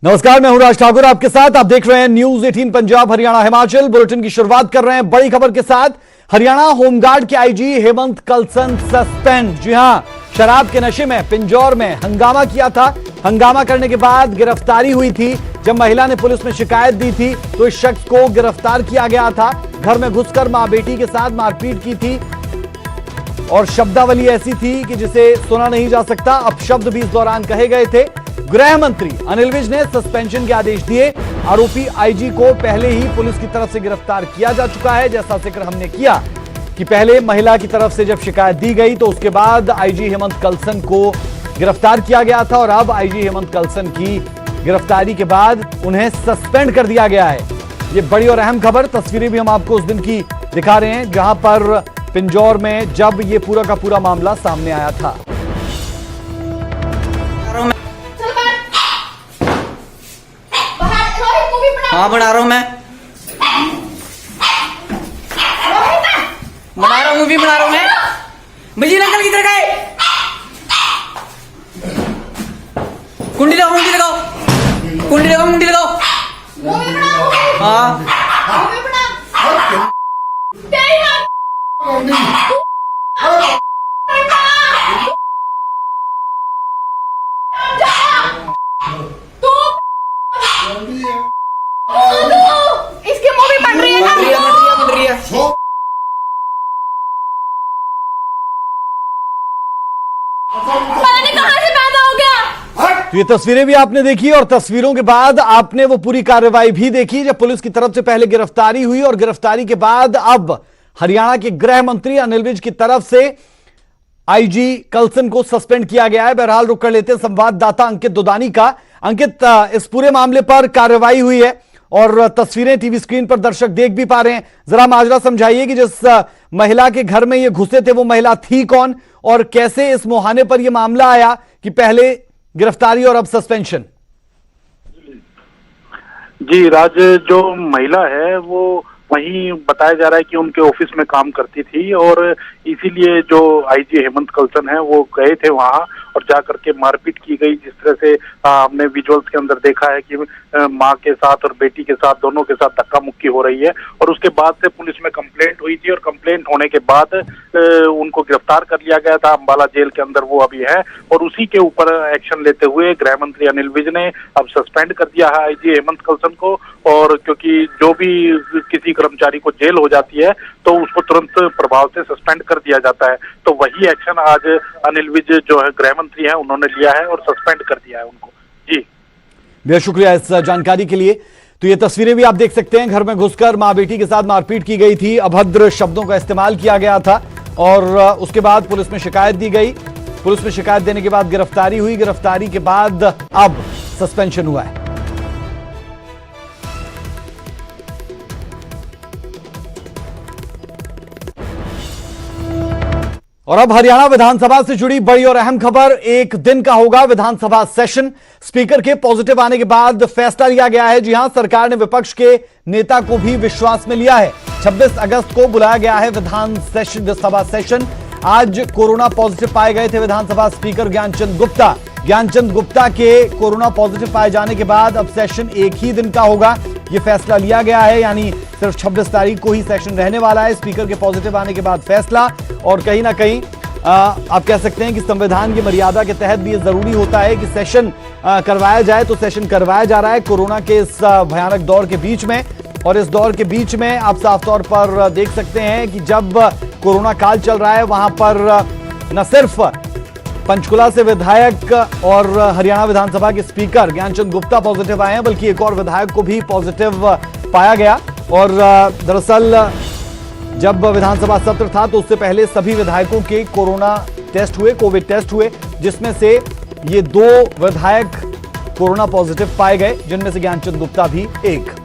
नमस्कार, मैं हूं राज ठाकुर आपके साथ। आप देख रहे हैं न्यूज 18 पंजाब हरियाणा हिमाचल। बुलेटिन की शुरुआत कर रहे हैं बड़ी खबर के साथ। हरियाणा होमगार्ड के आईजी हेमंत कलसन सस्पेंड। जी हां, शराब के नशे में पिंजौर में हंगामा किया था। हंगामा करने के बाद गिरफ्तारी हुई थी। जब महिला ने पुलिस में शिकायत दी थी तो इस शख्स को गिरफ्तार किया गया था। घर में घुसकर मां बेटी के साथ मारपीट की थी और शब्दावली ऐसी थी कि जिसे सुना नहीं जा सकता। अपशब्द भी इस दौरान कहे गए थे। गृह मंत्री अनिल विज ने सस्पेंशन के आदेश दिए। आरोपी आईजी को पहले ही पुलिस की तरफ से गिरफ्तार किया जा चुका है। जैसा जिक्र हमने किया कि पहले महिला की तरफ से जब शिकायत दी गई तो उसके बाद आईजी हेमंत कलसन को गिरफ्तार किया गया था और अब आईजी हेमंत कलसन की गिरफ्तारी के बाद उन्हें सस्पेंड कर दिया गया है। ये बड़ी और अहम खबर। तस्वीरें भी हम आपको उस दिन की दिखा रहे हैं जहां पर पिंजौर में जब ये पूरा का पूरा मामला सामने आया था। हाँ, बना रहा हूँ मैं। बना रहा हूँ, मूवी बना रहा हूँ मैं। मजीद अंकल किधर गए? कुंडी लगाओ, कुंडी लगाओ, कुंडी लगाओ, कुंडी लगाओ। हाँ, इसकी मूवी बन रही है ना? बन रही है। पानी कहाँ से पैदा हो गया? तो ये तस्वीरें भी आपने देखी और तस्वीरों के बाद आपने वो पूरी कार्रवाई भी देखी जब पुलिस की तरफ से पहले गिरफ्तारी हुई और गिरफ्तारी के बाद अब हरियाणा के गृह मंत्री अनिल विज की तरफ से आईजी कलसन को सस्पेंड किया गया है। बहरहाल रुक कर लेते हैं संवाददाता अंकित दुदानी का। अंकित, इस पूरे मामले पर कार्रवाई हुई है और तस्वीरें टीवी स्क्रीन पर दर्शक देख भी पा रहे हैं। जरा माजरा समझाइए कि जिस महिला के घर में ये घुसे थे वो महिला थी कौन और कैसे इस मुहाने पर यह मामला आया कि पहले गिरफ्तारी और अब सस्पेंशन। जी राज, जो महिला है वो वहीं बताया जा रहा है कि उनके ऑफिस में काम करती थी और इसीलिए जो आईजी हेमंत कलसन है वो गए थे वहां और जाकर के मारपीट की गई। जिस तरह से हमने विजुअल्स के अंदर देखा है कि मां के साथ और बेटी के साथ दोनों के साथ धक्का मुक्की हो रही है और उसके बाद से पुलिस में कंप्लेंट हुई थी और कंप्लेंट होने के बाद उनको गिरफ्तार कर लिया गया था। अंबाला जेल के अंदर वो अभी है और उसी के ऊपर एक्शन लेते हुए गृह मंत्री अनिल विज ने अब सस्पेंड कर दिया है आईजी हेमंत कलसन को। और क्योंकि जो भी किसी कर्मचारी को जेल हो जाती है तो उसको तुरंत प्रभाव से सस्पेंड कर दिया जाता है, तो वही एक्शन आज अनिल विज जो है गृह मंत्री हैं उन्होंने लिया है और सस्पेंड कर दिया है उनको। जी बेहद शुक्रिया इस जानकारी के लिए। तो ये तस्वीरें भी आप देख सकते हैं। घर में घुसकर मां बेटी के साथ मारपीट की गई थी, अभद्र शब्दों का इस्तेमाल किया गया था और उसके बाद पुलिस में शिकायत दी गई। पुलिस में शिकायत देने के बाद गिरफ्तारी हुई। गिरफ्तारी के बाद अब सस्पेंशन हुआ है। और अब हरियाणा विधानसभा से जुड़ी बड़ी और अहम खबर। एक दिन का होगा विधानसभा सेशन। स्पीकर के पॉजिटिव आने के बाद फैसला लिया गया है। जी हां, सरकार ने विपक्ष के नेता को भी विश्वास में लिया है। 26 अगस्त को बुलाया गया है विधानसभा सेशन। आज कोरोना पॉजिटिव पाए गए थे विधानसभा स्पीकर ज्ञानचंद गुप्ता। ज्ञानचंद गुप्ता के कोरोना पॉजिटिव पाए जाने के बाद अब सेशन एक ही दिन का होगा, यह फैसला लिया गया है। यानी सिर्फ 26 तारीख को ही सेशन रहने वाला है। स्पीकर के पॉजिटिव आने के बाद फैसला और कहीं ना कहीं आप कह सकते हैं कि संविधान की मर्यादा के तहत भी ये जरूरी होता है कि सेशन करवाया जाए, तो सेशन करवाया जा रहा है कोरोना के इस भयानक दौर के बीच में। और इस दौर के बीच में आप साफ तौर पर देख सकते हैं कि जब कोरोना काल चल रहा है वहां पर न सिर्फ पंचकुला से विधायक और हरियाणा विधानसभा के स्पीकर ज्ञानचंद गुप्ता पॉजिटिव आए हैं, बल्कि एक और विधायक को भी पॉजिटिव पाया गया। और दरअसल जब विधानसभा सत्र था तो उससे पहले सभी विधायकों के कोरोना टेस्ट हुए, कोविड टेस्ट हुए, जिसमें से ये 2 विधायक कोरोना पॉजिटिव पाए गए, जिनमें से ज्ञानचंद गुप्ता भी एक।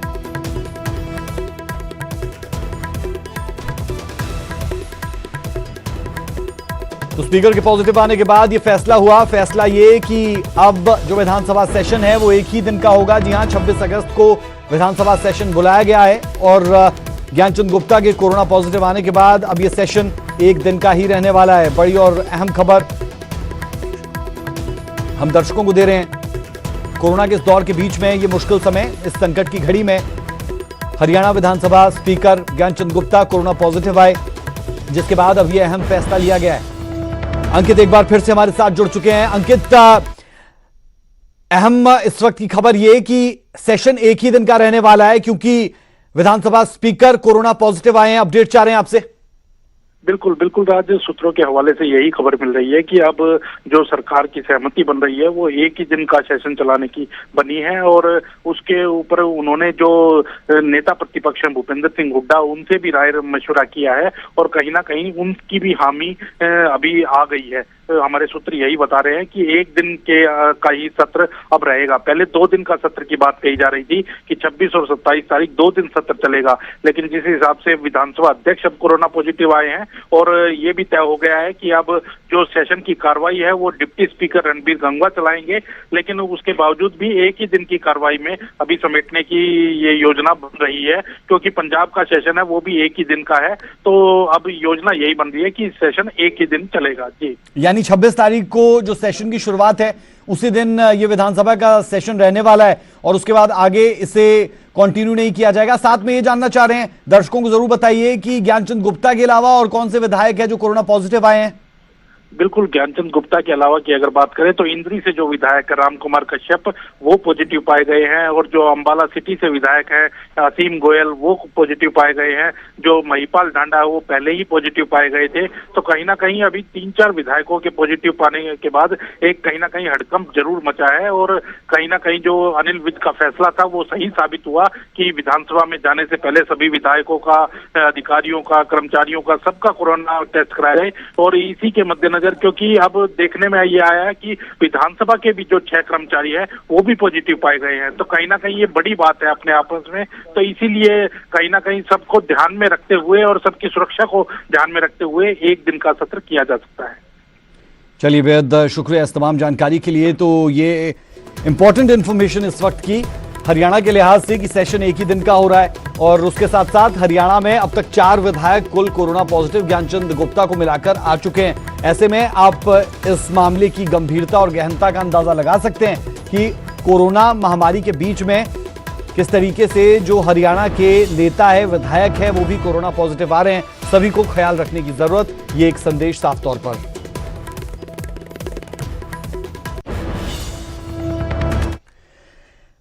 तो स्पीकर के पॉजिटिव आने के बाद ये फैसला हुआ। फैसला ये कि अब जो विधानसभा सेशन है वो एक ही दिन का होगा। जी हां, 26 अगस्त को विधानसभा सेशन बुलाया गया है और ज्ञानचंद गुप्ता के कोरोना पॉजिटिव आने के बाद अब ये सेशन एक दिन का ही रहने वाला है। बड़ी और अहम खबर हम दर्शकों को दे रहे हैं। कोरोना के इस दौर के बीच में ये मुश्किल समय, इस संकट की घड़ी में हरियाणा विधानसभा speaker Gyanchand Gupta corona positive आए, जिसके बाद अब यह अहम फैसला लिया गया है। अंकित एक बार फिर से हमारे साथ जुड़ चुके हैं। अंकित, अहम इस वक्त की खबर यह कि सेशन एक ही दिन का रहने वाला है क्योंकि विधानसभा स्पीकर कोरोना पॉजिटिव आए हैं। अपडेट चाह रहे हैं आपसे। बिल्कुल बिल्कुल राज, सूत्रों के हवाले से यही खबर मिल रही है कि अब जो सरकार की सहमति बन रही है वो एक ही दिन का सेशन चलाने की बनी है और उसके ऊपर उन्होंने जो नेता प्रतिपक्ष हैं भूपेंद्र सिंह हुड्डा, उनसे भी राय मशवरा किया है और कहीं ना कहीं उनकी भी हामी अभी आ गई है। हमारे सूत्र यही बता रहे हैं कि एक दिन का ही सत्र अब रहेगा। पहले 2 दिन का सत्र की बात कही जा रही थी कि 26 और 27 तारीख 2 दिन सत्र चलेगा, लेकिन जिस हिसाब से विधानसभा अध्यक्ष अब कोरोना पॉजिटिव आए हैं और ये भी तय हो गया है कि अब जो सेशन की कार्रवाई है वो डिप्टी स्पीकर रणबीर गंगवा चलाएंगे, लेकिन उसके बावजूद भी एक ही दिन की कार्रवाई में अभी समेटने की ये योजना बन रही है क्योंकि पंजाब का सेशन है वो भी एक ही दिन का है। तो अब योजना यही बन रही है कि सेशन एक ही दिन चलेगा। जी, यानी 26 तारीख को जो सेशन की शुरुआत है उसी दिन ये विधानसभा का सेशन रहने वाला है और उसके बाद आगे इसे कंटिन्यू नहीं किया जाएगा। साथ में ये जानना चाह रहे हैं, दर्शकों को जरूर बताइए कि ज्ञानचंद गुप्ता के अलावा और कौन से विधायक है जो कोरोना पॉजिटिव आए हैं। बिल्कुल, ज्ञानचंद गुप्ता के अलावा की अगर बात करें तो इंद्री से जो विधायक राम कुमार कश्यप वो पॉजिटिव पाए गए हैं और जो अंबाला सिटी से विधायक है असीम गोयल वो पॉजिटिव पाए गए हैं। जो महिपाल ढांडा है वो पहले ही पॉजिटिव पाए गए थे। तो कहीं ना कहीं अभी 3-4 विधायकों के पॉजिटिव पाने के बाद एक कहीं ना कहीं हड़कंप जरूर मचा है और कहीं ना कहीं जो अनिल विज का फैसला था वो सही साबित हुआ कि विधानसभा में जाने से पहले सभी विधायकों का, अधिकारियों का, कर्मचारियों का, सबका कोरोना टेस्ट कराया है। और इसी के मद्देनजर क्योंकि अब देखने में ये आया है कि विधानसभा के भी जो 6 कर्मचारी है वो भी पॉजिटिव पाए गए हैं। तो कहीं ना कहीं ये बड़ी बात है अपने आपस में। तो इसीलिए कहीं ना कहीं सबको ध्यान में रखते हुए और सबकी सुरक्षा को ध्यान में रखते हुए एक दिन का सत्र किया जा सकता है। चलिए, बेहद शुक्रिया इस तमाम जानकारी के लिए। तो ये इंपॉर्टेंट इंफॉर्मेशन इस वक्त की हरियाणा के लिहाज से कि सेशन एक ही दिन का हो रहा है और उसके साथ साथ हरियाणा में अब तक 4 विधायक कुल कोरोना पॉजिटिव ज्ञानचंद गुप्ता को मिलाकर आ चुके हैं। ऐसे में आप इस मामले की गंभीरता और गहनता का अंदाजा लगा सकते हैं कि कोरोना महामारी के बीच में किस तरीके से जो हरियाणा के नेता है, विधायक है, वो भी कोरोना पॉजिटिव आ रहे हैं। सभी को ख्याल रखने की जरूरत, ये एक संदेश साफ तौर पर।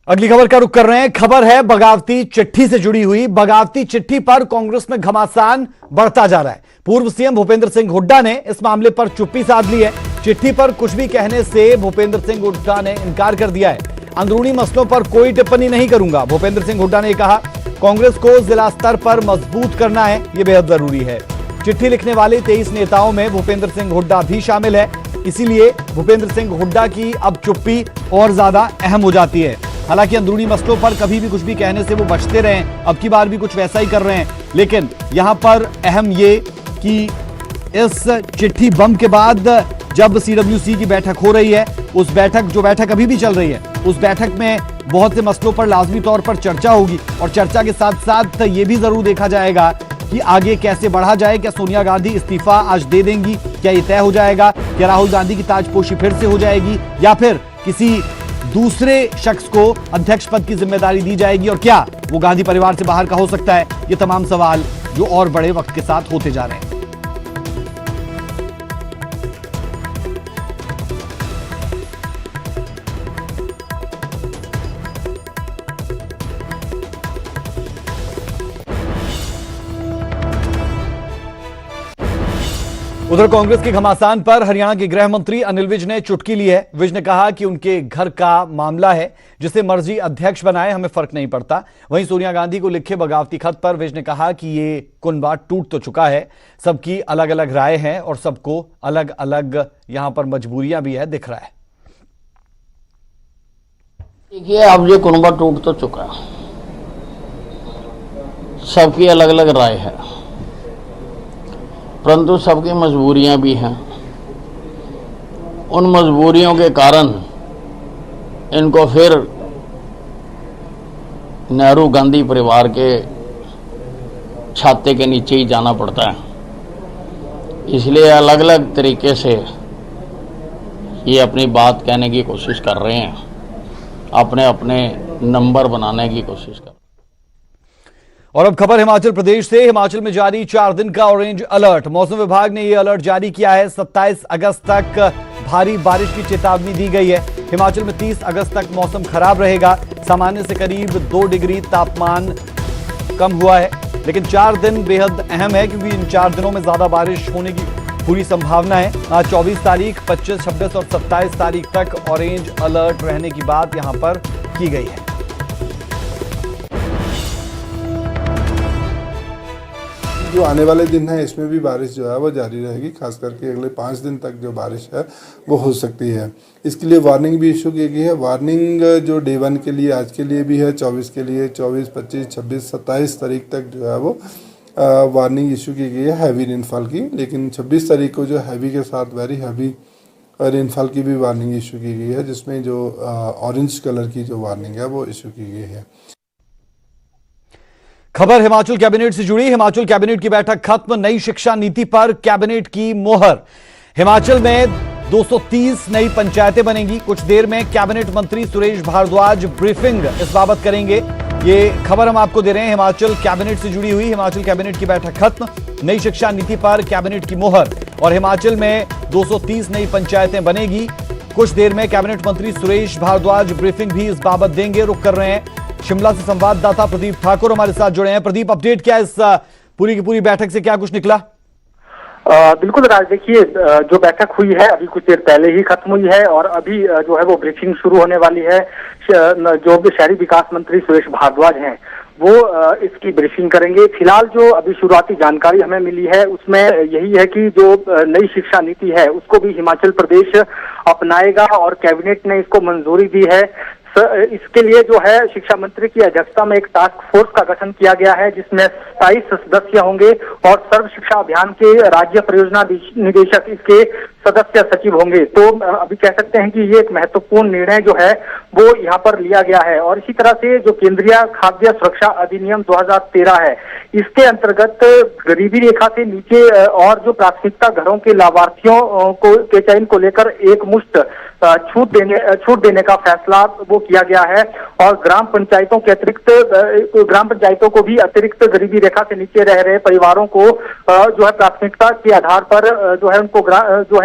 अगली खबर का रुख कर रहे हैं। खबर है बगावती चिट्ठी से जुड़ी हुई। बगावती चिट्ठी पर कांग्रेस में घमासान बढ़ता जा रहा है। पूर्व सीएम भूपेंद्र सिंह हुड्डा ने इस मामले पर चुप्पी साध ली है। चिट्ठी पर कुछ भी कहने से भूपेंद्र सिंह हुड्डा ने इनकार कर दिया है। अंदरूनी मसलों पर कोई टिप्पणी नहीं करूंगा, भूपेंद्र सिंह हुड्डा ने कहा। कांग्रेस को जिला स्तर पर मजबूत करना है, यह बेहद जरूरी है। चिट्ठी लिखने वाले 23 नेताओं में भूपेंद्र सिंह हुड्डा भी शामिल है, इसीलिए भूपेंद्र सिंह हुड्डा की अब चुप्पी और ज्यादा अहम हो जाती है। हालांकि अंदरूनी मसलों पर कभी भी कुछ भी कहने से वो बचते रहे, अब की बार भी कुछ वैसा ही कर रहे हैं। लेकिन यहां पर अहम ये कि इस चिट्ठी बम के बाद जब सीडब्ल्यूसी की बैठक हो रही है, उस बैठक अभी भी चल रही है, उस बैठक में बहुत से मसलों पर लाजमी तौर पर चर्चा होगी और चर्चा के साथ साथ ये भी जरूर देखा जाएगा कि आगे कैसे बढ़ा जाए। क्या सोनिया गांधी इस्तीफा आज दे देंगी, क्या ये तय हो जाएगा? क्या राहुल गांधी की ताजपोशी फिर से हो जाएगी या फिर किसी दूसरे शख्स को अध्यक्ष पद की जिम्मेदारी दी जाएगी और क्या वो गांधी परिवार से बाहर का हो सकता है? ये तमाम सवाल जो और बड़े वक्त के साथ होते जा रहे हैं। उधर कांग्रेस के घमासान पर हरियाणा के गृह मंत्री अनिल विज ने चुटकी ली है। विज ने कहा कि उनके घर का मामला है, जिसे मर्जी अध्यक्ष बनाए, हमें फर्क नहीं पड़ता। वहीं सोनिया गांधी को लिखे बगावती खत पर विज ने कहा कि ये कुनबा टूट तो चुका है, सबकी अलग अलग राय है और सबको अलग अलग यहां पर मजबूरियां भी है, दिख रहा है। देखिए, अब ये कुनबा टूट तो चुका है, सबकी अलग अलग राय है, परंतु सबकी मजबूरियां भी हैं। उन मजबूरियों के कारण इनको फिर नेहरू गांधी परिवार के छाते के नीचे ही जाना पड़ता है। इसलिए अलग अलग तरीके से ये अपनी बात कहने की कोशिश कर रहे हैं अपने अपने नंबर बनाने की कोशिश कर। और अब खबर हिमाचल प्रदेश से। हिमाचल में जारी 4 दिन का ऑरेंज अलर्ट। मौसम विभाग ने यह अलर्ट जारी किया है। 27 अगस्त तक भारी बारिश की चेतावनी दी गई है। हिमाचल में 30 अगस्त तक मौसम खराब रहेगा। सामान्य से करीब 2 डिग्री तापमान कम हुआ है, लेकिन 4 दिन बेहद अहम है क्योंकि इन 4 दिनों में ज्यादा बारिश होने की पूरी संभावना है। आज 24 तारीख, 25, 26 और 27 तारीख तक ऑरेंज अलर्ट रहने की बात यहां पर की गई है। जो आने वाले दिन है इसमें भी बारिश जो है वो जारी रहेगी। खास करके अगले 5 दिन तक जो बारिश है वो हो सकती है। इसके लिए वार्निंग भी इशू की गई है। वार्निंग जो डे 1 के लिए आज के लिए भी है, 24 के लिए, 24, 25, 26, 27 तारीख तक जो है वो वार्निंग इशू की गई है हैवी रेनफॉल की। लेकिन 26 तारीख को जो हैवी के साथ वेरी हैवी रेनफॉल की भी वार्निंग इशू की गई है, जिसमें जो ऑरेंज कलर की जो वार्निंग है वो इशू की गई है। खबर हिमाचल कैबिनेट से जुड़ी। हिमाचल कैबिनेट की बैठक खत्म। नई शिक्षा नीति पर कैबिनेट की मोहर। हिमाचल में 230 नई पंचायतें बनेंगी। कुछ देर में कैबिनेट मंत्री सुरेश भारद्वाज ब्रीफिंग इस बाबत करेंगे। ये खबर हम आपको दे रहे हैं हिमाचल कैबिनेट से जुड़ी हुई। हिमाचल कैबिनेट की बैठक खत्म। नई शिक्षा नीति पर कैबिनेट की मोहर और हिमाचल में 230 नई पंचायतें बनेगी। कुछ देर में कैबिनेट मंत्री सुरेश भारद्वाज ब्रीफिंग भी इस बाबत देंगे। रुक कर रहे हैं शिमला से संवाददाता प्रदीप ठाकुर हमारे साथ जुड़े हैं। प्रदीप, अपडेट क्या है इस पूरी की पूरी बैठक से, क्या कुछ निकला? बिल्कुल राज, देखिए जो बैठक हुई है अभी कुछ देर पहले ही खत्म हुई है और अभी जो है वो ब्रीफिंग शुरू होने वाली है। जो शहरी विकास मंत्री सुरेश भारद्वाज हैं वो इसकी ब्रीफिंग करेंगे। फिलहाल जो अभी शुरुआती जानकारी हमें मिली है उसमें यही है कि जो नई शिक्षा नीति है उसको भी हिमाचल प्रदेश अपनाएगा और कैबिनेट ने इसको मंजूरी दी है। इसके लिए जो है शिक्षा मंत्री की अध्यक्षता में एक टास्क फोर्स का गठन किया गया है, जिसमें 27 सदस्य होंगे और सर्व शिक्षा अभियान के राज्य परियोजना निदेशक इसके सदस्य सचिव होंगे। तो अभी कह सकते हैं कि ये एक महत्वपूर्ण निर्णय जो है वो यहाँ पर लिया गया है। और इसी तरह से जो केंद्रीय खाद्य सुरक्षा अधिनियम 2013 है, इसके अंतर्गत गरीबी रेखा से नीचे और जो प्राथमिकता घरों के लाभार्थियों को के चयन को लेकर एक मुश्त छूट देने का फैसला वो किया गया है। और ग्राम पंचायतों को भी अतिरिक्त गरीबी रेखा से नीचे रह रहे परिवारों को जो है प्राथमिकता के आधार पर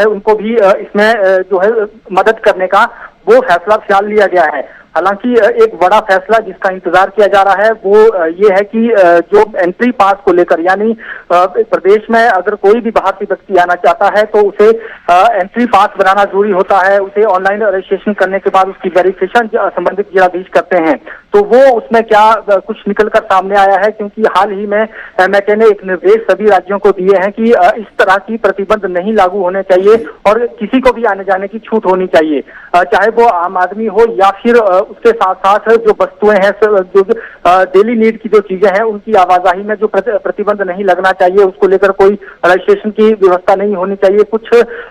उनको भी इसमें जो है मदद करने का वो फैसला फिलहाल लिया गया है। हालांकि एक बड़ा फैसला जिसका इंतजार किया जा रहा है वो ये है कि जो एंट्री पास को लेकर, यानी प्रदेश में अगर कोई भी बाहर से व्यक्ति आना चाहता है तो उसे एंट्री पास बनाना जरूरी होता है। उसे ऑनलाइन रजिस्ट्रेशन करने के बाद उसकी वेरिफिकेशन संबंधित जिलाधीश करते हैं। तो वो उसमें क्या कुछ निकलकर सामने आया है, क्योंकि हाल ही में एमएचए ने एक निर्देश सभी राज्यों को दिए हैं कि इस तरह की प्रतिबंध नहीं लागू होने चाहिए और किसी को भी आने जाने की छूट होनी चाहिए, चाहे वो आम आदमी हो या फिर उसके साथ साथ जो वस्तुएं हैं, जो डेली नीड की जो चीजें हैं उनकी आवाजाही में जो प्रतिबंध नहीं लगना चाहिए, उसको लेकर कोई रजिस्ट्रेशन की व्यवस्था नहीं होनी चाहिए। कुछ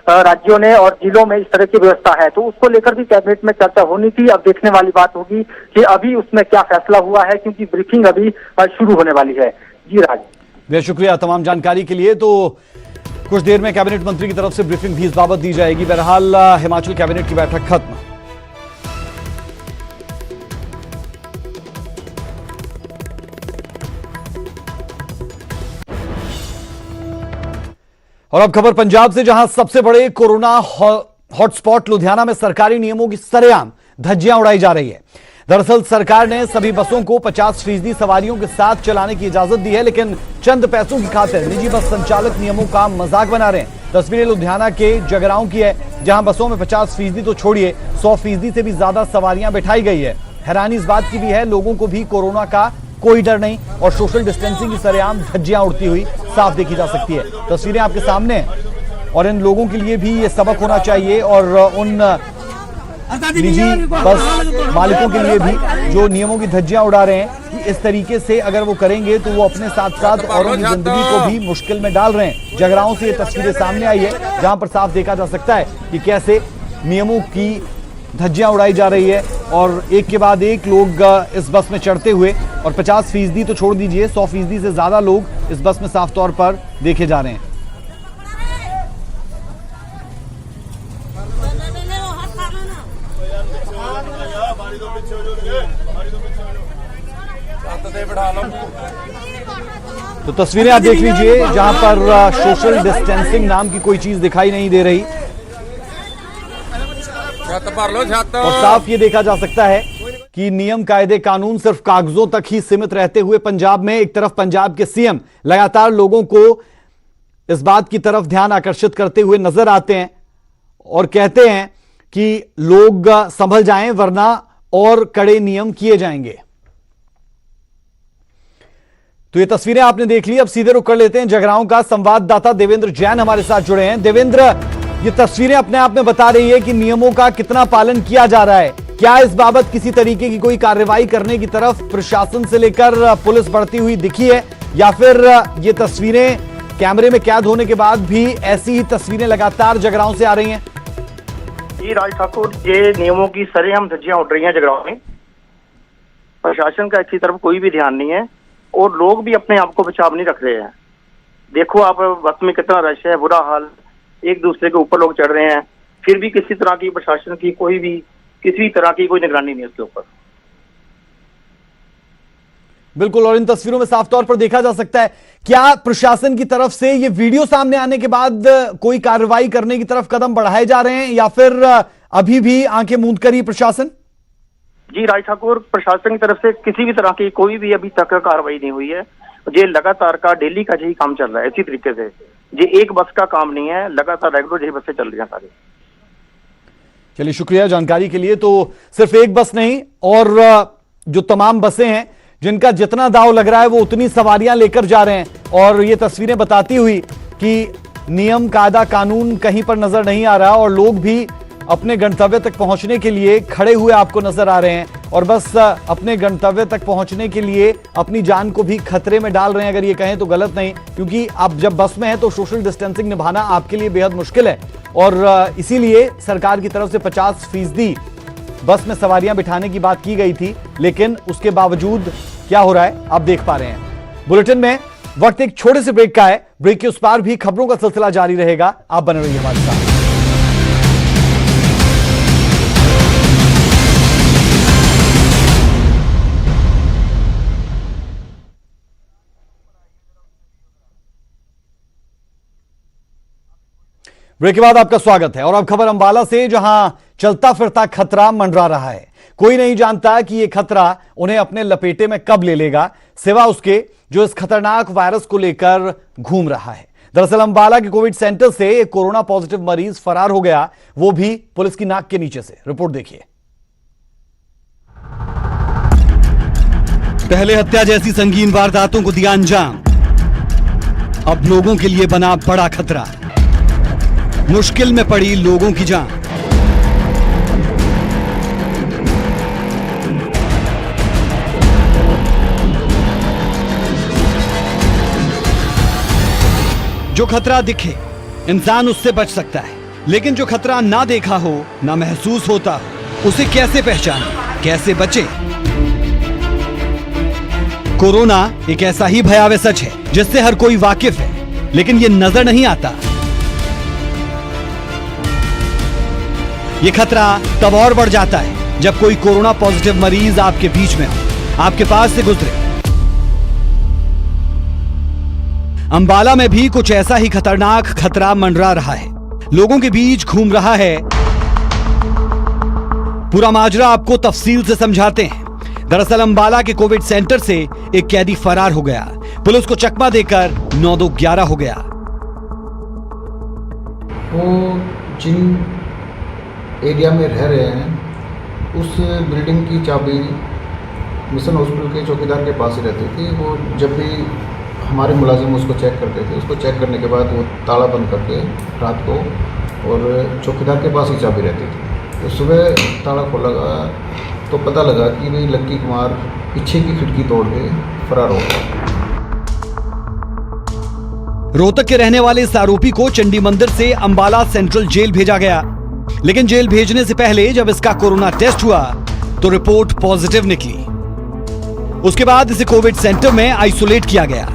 राज्यों ने और जिलों में इस तरह की व्यवस्था है, तो उसको लेकर भी कैबिनेट में चर्चा होनी थी। अब देखने वाली बात होगी कि अभी उसमें क्या फैसला हुआ है, क्योंकि ब्रीफिंग अभी शुरू होने वाली है। जी राज, बेहद शुक्रिया तमाम जानकारी के लिए। तो कुछ देर में कैबिनेट मंत्री की तरफ से ब्रीफिंग भी इस बाबत दी जाएगी। बहरहाल हिमाचल कैबिनेट की बैठक खत्म। और अब खबर पंजाब से, जहां सबसे बड़े कोरोना हॉटस्पॉट लुधियाना में सरकारी नियमों की सरेआम धज्जियां उड़ाई जा रही है। दरअसल सरकार ने सभी बसों को 50% सवारियों के साथ चलाने की इजाजत दी है, लेकिन चंद पैसों की खातिर निजी बस संचालक नियमों का मजाक बना रहे हैं। तस्वीरें लुधियाना के जगरांव की है, जहां बसों में 50% तो छोड़िए 100% से भी ज्यादा सवारियां बैठाई गई है। हैरानी इस बात की भी है, लोगों को भी कोरोना का कोई डर नहीं और सोशल डिस्टेंसिंग की सरेआम धज्जियां उड़ती हुई साफ देखी जा सकती है। तस्वीरें आपके सामने हैं और इन लोगों के लिए भी ये सबक होना चाहिए और उन निजी बस मालिकों के लिए भी जो नियमों की धज्जियां उड़ा रहे हैं कि इस तरीके से अगर वो करेंगे तो वो अपने साथ साथ औरों की जिंदगी को भी मुश्किल में डाल रहे हैं। जगरांव से ये तस्वीरें सामने आई है, जहां पर साफ देखा जा सकता है कि कैसे नियमों की धज्जियां उड़ाई जा रही है और एक के बाद एक लोग इस बस में चढ़ते हुए, और 50% तो छोड़ दीजिए 100% से ज्यादा लोग इस बस में साफ तौर पर देखे जा रहे हैं। तो तस्वीरें आप देख लीजिए जहां पर सोशल डिस्टेंसिंग नाम की कोई चीज दिखाई नहीं दे रही और साफ ये देखा जा सकता है कि नियम कायदे कानून सिर्फ कागजों तक ही सीमित रहते हुए पंजाब में एक तरफ पंजाब के सीएम लगातार लोगों को इस बात की तरफ ध्यान आकर्षित करते हुए नजर आते हैं और कहते हैं कि लोग संभल जाएं वरना और कड़े नियम किए जाएंगे। तो ये तस्वीरें आपने देख ली। अब सीधे रुक कर लेते हैं जगरांव का संवाददाता देवेंद्र जैन हमारे साथ जुड़े हैं। देवेंद्र, ये तस्वीरें अपने आप में बता रही है कि नियमों का कितना पालन किया जा रहा है। क्या इस बाबत किसी तरीके की कोई कार्रवाई करने की तरफ प्रशासन से लेकर पुलिस बढ़ती हुई दिखी है या फिर ये तस्वीरें कैमरे में कैद होने के बाद भी ऐसी ही तस्वीरें लगातार जगरांव से आ रही हैं? जी राज ठाकुर, ये नियमों की सरेआम धज्जियां उड़ रही हैं जगरांव में। प्रशासन का इसकी तरफ कोई भी ध्यान नहीं है और लोग भी अपने आप को बचाव नहीं रख रहे हैं। देखो आप बस में कितना रश है, बुरा हाल, एक दूसरे के ऊपर लोग चढ़ रहे हैं, फिर भी किसी तरह की प्रशासन की किसी तरह की कोई निगरानी नहीं है उसके ऊपर। बिल्कुल, और इन तस्वीरों में साफ तौर पर देखा जा सकता है। क्या प्रशासन की तरफ से ये वीडियो सामने आने के बाद कोई कार्रवाई करने की तरफ कदम बढ़ाए जा रहे हैं या फिर अभी भी आंखें मूंद कर ही प्रशासन? जी राज ठाकुर, प्रशासन की तरफ से किसी भी तरह की कोई भी अभी तक कार्रवाई नहीं हुई है। ये लगातार का डेली का यही काम चल रहा है इसी तरीके से। ये एक बस का काम नहीं है, लगातार रेगुलर यही बसें चल रही हैं सारी। चलिए, शुक्रिया जानकारी के लिए। तो सिर्फ एक बस नहीं और जो तमाम बसें हैं जिनका जितना दाव लग रहा है वो उतनी सवारियां लेकर जा रहे हैं और ये तस्वीरें बताती हुई कि नियम कायदा कानून कहीं पर नजर नहीं आ रहा और लोग भी अपने गंतव्य तक पहुंचने के लिए खड़े हुए आपको नजर आ रहे हैं और बस अपने गंतव्य तक पहुंचने के लिए अपनी जान को भी खतरे में डाल रहे हैं। अगर ये कहें तो गलत नहीं, क्योंकि आप जब बस में हैं तो सोशल डिस्टेंसिंग निभाना आपके लिए बेहद मुश्किल है और इसीलिए सरकार की तरफ से 50% बस में सवारियां बिठाने की बात की गई थी, लेकिन उसके बावजूद क्या हो रहा है आप देख पा रहे हैं। बुलेटिन में वक्त एक छोटे से ब्रेक का है। ब्रेक के उस पार भी खबरों का सिलसिला जारी रहेगा, आप बने रहिए हमारे साथ। ब्रेक के बाद आपका स्वागत है और अब खबर अंबाला से, जहां चलता फिरता खतरा मंडरा रहा है। कोई नहीं जानता कि यह खतरा उन्हें अपने लपेटे में कब ले लेगा, सिवा उसके जो इस खतरनाक वायरस को लेकर घूम रहा है। दरअसल अंबाला के कोविड सेंटर से एक कोरोना पॉजिटिव मरीज फरार हो गया, वो भी पुलिस की नाक के नीचे से। रिपोर्ट देखिए। पहले हत्या जैसी संगीन वारदातों को दिया अंजाम, अब लोगों के लिए बना बड़ा खतरा। मुश्किल में पड़ी लोगों की जान। जो खतरा दिखे इंसान उससे बच सकता है, लेकिन जो खतरा ना देखा हो, ना महसूस होता हो, उसे कैसे पहचाने, कैसे बचे? कोरोना एक ऐसा ही भयावह सच है जिससे हर कोई वाकिफ है, लेकिन ये नजर नहीं आता। ये खतरा तब और बढ़ जाता है जब कोई कोरोना पॉजिटिव मरीज आपके बीच में हो, आपके पास से गुजरे। अंबाला में भी कुछ ऐसा ही खतरनाक खतरा मंडरा रहा है, लोगों के बीच घूम रहा है। पूरा माजरा आपको तफसील से समझाते हैं। दरअसल अंबाला के कोविड सेंटर से एक कैदी फरार हो गया, पुलिस को चकमा देकर 9-2-11 हो गया। वो जिन एरिया में रह रहे हैं उस बिल्डिंग की चाबी मिशन हॉस्पिटल के चौकीदार के पास ही रहती थी। वो जब भी हमारे मुलाजिम उसको चेक करते थे, उसको चेक करने के बाद वो ताला बंद करके रात को, और चौकीदार के पास ही चाबी रहती थी। तो सुबह ताला खोला तो पता लगा कि भाई लक्की कुमार पीछे की खिड़की तोड़ के फरार हो गया। रोहतक के रहने वाले इस आरोपी को चंडी मंदिर से अंबाला सेंट्रल जेल भेजा गया, लेकिन जेल भेजने से पहले जब इसका कोरोना टेस्ट हुआ तो रिपोर्ट पॉजिटिव निकली। उसके बाद इसे कोविड सेंटर में आइसोलेट किया गया,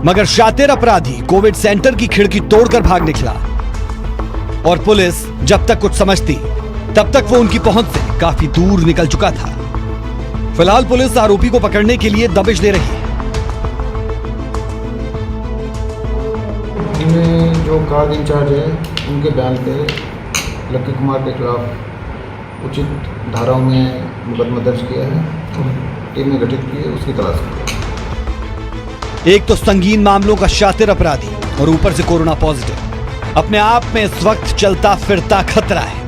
मगर शातिर अपराधी कोविड सेंटर की खिड़की तोड़कर भाग निकला और पुलिस जब तक कुछ समझती तब तक वो उनकी पहुंच से काफी दूर निकल चुका था। फिलहाल पुलिस आरोपी को पकड़ने के लिए दबिश दे रही है। इनमें जो कार इंचार्ज है उनके बयान पे लक्की कुमार के खिलाफ उचित धाराओं में मुकदमा दर्ज किया है और टीमें गठित की है, उसकी तलाश की। एक तो संगीन मामलों का शातिर अपराधी और ऊपर से कोरोना पॉजिटिव, अपने आप में इस वक्त चलता फिरता खतरा है।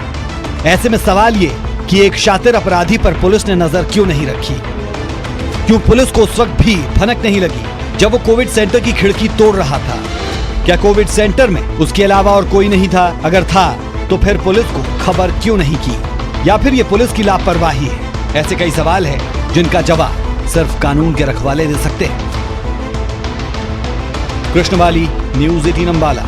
ऐसे में सवाल ये कि एक शातिर अपराधी पर पुलिस ने नजर क्यों नहीं रखी? क्यों पुलिस को उस वक्त भी भनक नहीं लगी जब वो कोविड सेंटर की खिड़की तोड़ रहा था? क्या कोविड सेंटर में उसके अलावा और कोई नहीं था? अगर था तो फिर पुलिस को खबर क्यों नहीं की? या फिर ये पुलिस की लापरवाही है? ऐसे कई सवाल हैं जिनका जवाब सिर्फ कानून के रखवाले दे सकते हैं। कृष्णवाली, न्यूज़ 18 अंबाला।